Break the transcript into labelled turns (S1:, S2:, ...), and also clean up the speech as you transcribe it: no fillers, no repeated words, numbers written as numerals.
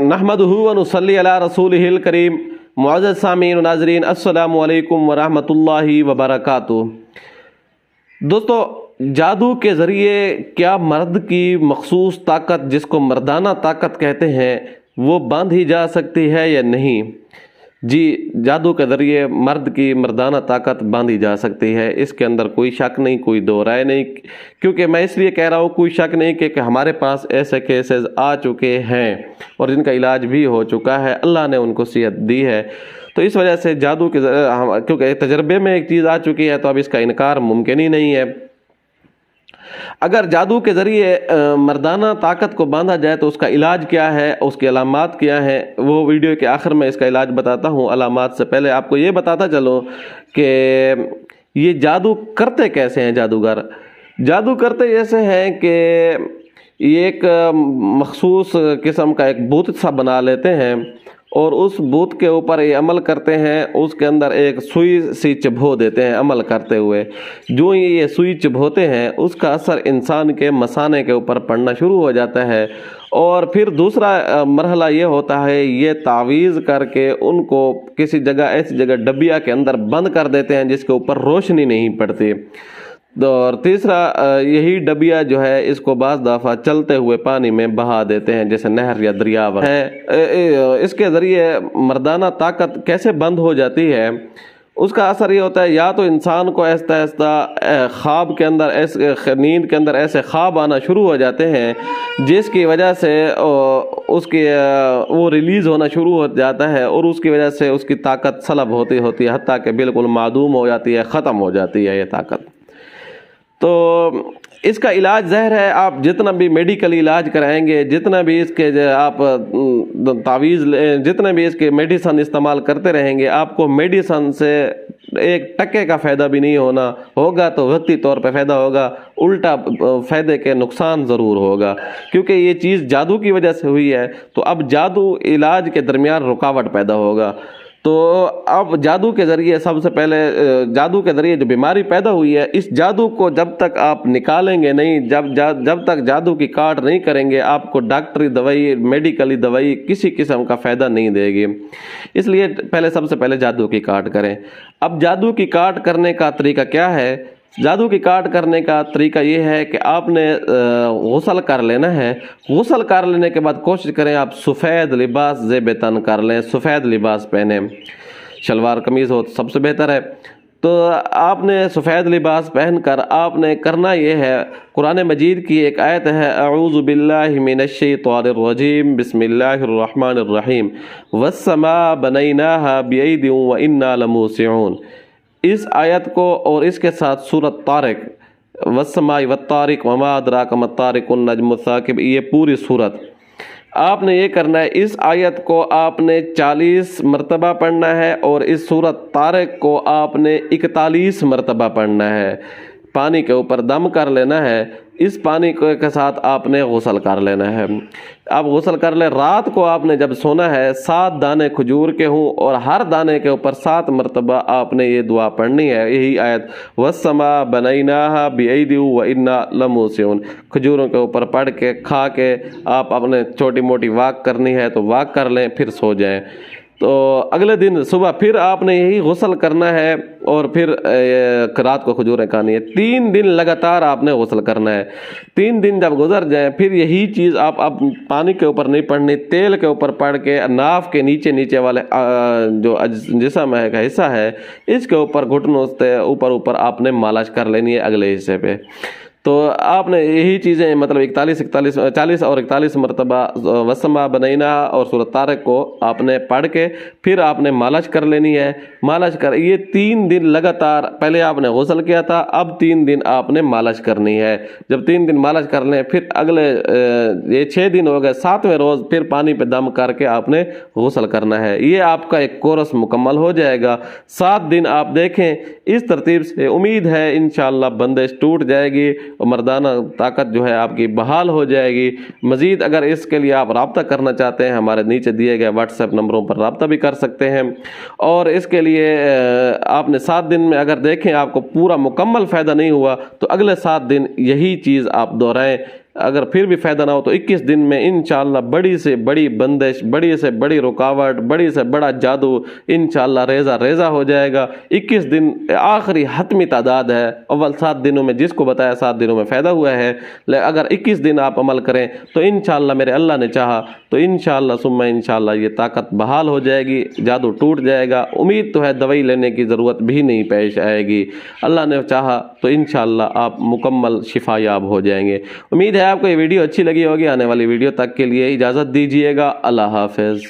S1: नहमदुहु व नुसल्ली अला रसूलिहिल करीम। मुअज़्ज़ज़ सामीन व नाज़रीन, अस्सलामु अलैकुम व रहमतुल्लाहि व बरकातुहू। दोस्तों, जादू के ज़रिए क्या मर्द की मखसूस ताकत, जिसको मर्दाना ताकत कहते हैं, वो बांधी जा सकती है या नहीं? जी, जादू के ज़रिए मर्द की मर्दाना ताकत बांधी जा सकती है, इसके अंदर कोई शक नहीं, कोई दो राय नहीं। क्योंकि मैं इसलिए कह रहा हूँ कोई शक नहीं कि हमारे पास ऐसे केसेस आ चुके हैं और जिनका इलाज भी हो चुका है, अल्लाह ने उनको सेहत दी है। तो इस वजह से जादू के क्योंकि तजर्बे में एक चीज़ आ चुकी है तो अब इसका इनकार मुमकिन ही नहीं है। अगर जादू के ज़रिए मर्दाना ताकत को बांधा जाए तो उसका इलाज क्या है, उसकी अलामात क्या हैं, वो वीडियो के आखिर में इसका इलाज बताता हूँ। अलामात से पहले आपको ये बताता चलो कि ये जादू करते कैसे हैं जादूगर। जादू करते ऐसे हैं कि ये एक मखसूस किस्म का एक बूत सा बना लेते हैं और उस बूत के ऊपर ये अमल करते हैं। उसके अंदर एक सुई सी चुभो देते हैं अमल करते हुए। जो ये सुई चुभोते हैं उसका असर इंसान के मसाने के ऊपर पड़ना शुरू हो जाता है। और फिर दूसरा मरहला ये होता है, ये तावीज़ करके उनको किसी जगह, ऐसी जगह डबिया के अंदर बंद कर देते हैं जिसके ऊपर रोशनी नहीं पड़ती। और तीसरा, यही डबिया जो है इसको बाज़ दफ़ा चलते हुए पानी में बहा देते हैं, जैसे नहर या दरिया है। इसके ज़रिए मर्दाना ताकत कैसे बंद हो जाती है, उसका असर ये होता है, या तो इंसान को आहिस्ता आहिस्ता ख्वाब के अंदर, ऐसे नींद के अंदर ऐसे ख्वाब आना शुरू हो जाते हैं जिसकी वजह से उसकी वो रिलीज़ होना शुरू हो जाता है और उसकी वजह से उसकी ताकत सलब होती है, हत्ता कि बिल्कुल मादूम हो जाती है, ख़त्म हो जाती है ये ताकत। तो इसका इलाज ज़हर है। आप जितना भी मेडिकल इलाज कराएंगे, जितना भी इसके आप तावीज़, जितने भी इसके मेडिसन इस्तेमाल करते रहेंगे, आपको मेडिसन से एक टके का फ़ायदा भी नहीं होगा तो वक्ती तौर पे फ़ायदा होगा, उल्टा फ़ायदे के नुकसान ज़रूर होगा। क्योंकि ये चीज़ जादू की वजह से हुई है तो अब जादू इलाज के दरमियान रुकावट पैदा होगा। तो अब जादू के ज़रिए, सबसे पहले जादू के ज़रिए जो बीमारी पैदा हुई है, इस जादू को जब तक आप निकालेंगे नहीं, जब तक जादू की काट नहीं करेंगे, आपको डॉक्टरी दवाई, मेडिकली दवाई किसी किस्म का फ़ायदा नहीं देगी। इसलिए सबसे पहले जादू की काट करें। अब जादू की काट करने का तरीका क्या है? जादू की काट करने का तरीका ये है कि आपने गुस्ल कर लेना है। गुस्ल कर लेने के बाद कोशिश करें आप सफ़ेद लिबास ज़ेब तन कर लें, सफ़ेद लिबास पहने, शलवार कमीज़ हो तो सबसे बेहतर है। तो आपने सफ़ेद लिबास पहनकर आपने करना ये है, कुरान मजीद की एक आयत है, अऊज़ु बिल्लाहि मिनश्शैतानिर रजीम, बिस्मिल्लाहिर रहमानिर रहीम, वस्समा बनैनाहा बिअयदिन व इन्ना लमूसिऊन। इस आयत को और इसके साथ सूरत तारिक, वस्समाई वत्तारिक वमा अदराक मत्तारिकुन नज्मुस साकिब, ये पूरी सूरत आपने ये करना है। इस आयत को आपने 40 मरतबा पढ़ना है और इस सूरत तारिक को आपने 41 मरतबा पढ़ना है। पानी के ऊपर दम कर लेना है। इस पानी के साथ आपने गुस्ल कर लेना है। आप गुस्ल कर ले। रात को आपने जब सोना है, 7 दाने खजूर के हों और हर दाने के ऊपर 7 मरतबा आपने ये दुआ पढ़नी है, यही आयत, वस्समा बनैनाहा बिअयदिन व इन्ना लमूसिऊन। खजूरों के ऊपर पढ़ के, खा के आप अपने छोटी मोटी वाक करनी है तो वाक कर लें, फिर सो जाएं। तो अगले दिन सुबह फिर आपने यही गुस्ल करना है और फिर रात को खजूरें खानी है। 3 दिन लगातार आपने गुस्ल करना है। 3 दिन जब गुजर जाए फिर यही चीज़ आप पानी के ऊपर नहीं पढ़नी, तेल के ऊपर पढ़ के नाफ के नीचे वाले जो जिस्म का हिस्सा है, इसके ऊपर घुटनों से ऊपर आपने मालिश कर लेनी है अगले हिस्से पे। तो आपने यही चीज़ें मतलब 40 और 41 मरतबा वस्समा बनैना और सूरत तारिक को आपने पढ़ के फिर आपने मालिश कर लेनी है। मालिश कर, ये 3 दिन लगातार, पहले आपने गुस्ल किया था, अब 3 दिन आपने मालिश करनी है। जब 3 दिन मालिश कर लें फिर अगले ये 6 दिन हो गए, 7वें रोज़ फिर पानी पे दम करके आपने गुस्ल करना है। ये आपका एक कोर्स मुकम्मल हो जाएगा। 7 दिन आप देखें इस तरतीब से, उम्मीद है इंशाअल्लाह बंदिश टूट जाएगी और मर्दाना ताकत जो है आपकी बहाल हो जाएगी। मज़ीद अगर इसके लिए आप रब्ता करना चाहते हैं, हमारे नीचे दिए गए व्हाट्सएप नंबरों पर रब्ता भी कर सकते हैं। और इसके लिए आपने 7 दिन में अगर देखें आपको पूरा मुकम्मल फ़ायदा नहीं हुआ तो अगले 7 दिन यही चीज़ आप दोहराएं। اگر پھر بھی فائدہ نہ ہو تو 21 دن میں انشاءاللہ بڑی سے بڑی بندش، بڑی سے بڑی رکاوٹ، بڑی سے بڑا جادو انشاءاللہ ریزہ ہو جائے گا۔ 21 دن آخری حتمی تعداد ہے، اول 7 دنوں میں جس کو بتایا 7 دنوں میں فائدہ ہوا ہے، اگر 21 دن آپ عمل کریں تو انشاءاللہ میرے اللہ نے چاہا تو انشاءاللہ ثم انشاءاللہ یہ طاقت بحال ہو جائے گی، جادو ٹوٹ جائے گا، امید تو ہے دوائی لینے کی ضرورت بھی نہیں پیش آئے گی، اللہ نے چاہا تو انشاءاللہ آپ مکمل شفا یاب ہو جائیں گے۔ امید ہے آپ کو یہ ویڈیو اچھی لگی ہوگی۔ آنے والی ویڈیو تک کے لیے اجازت دیجیے گا، اللہ حافظ۔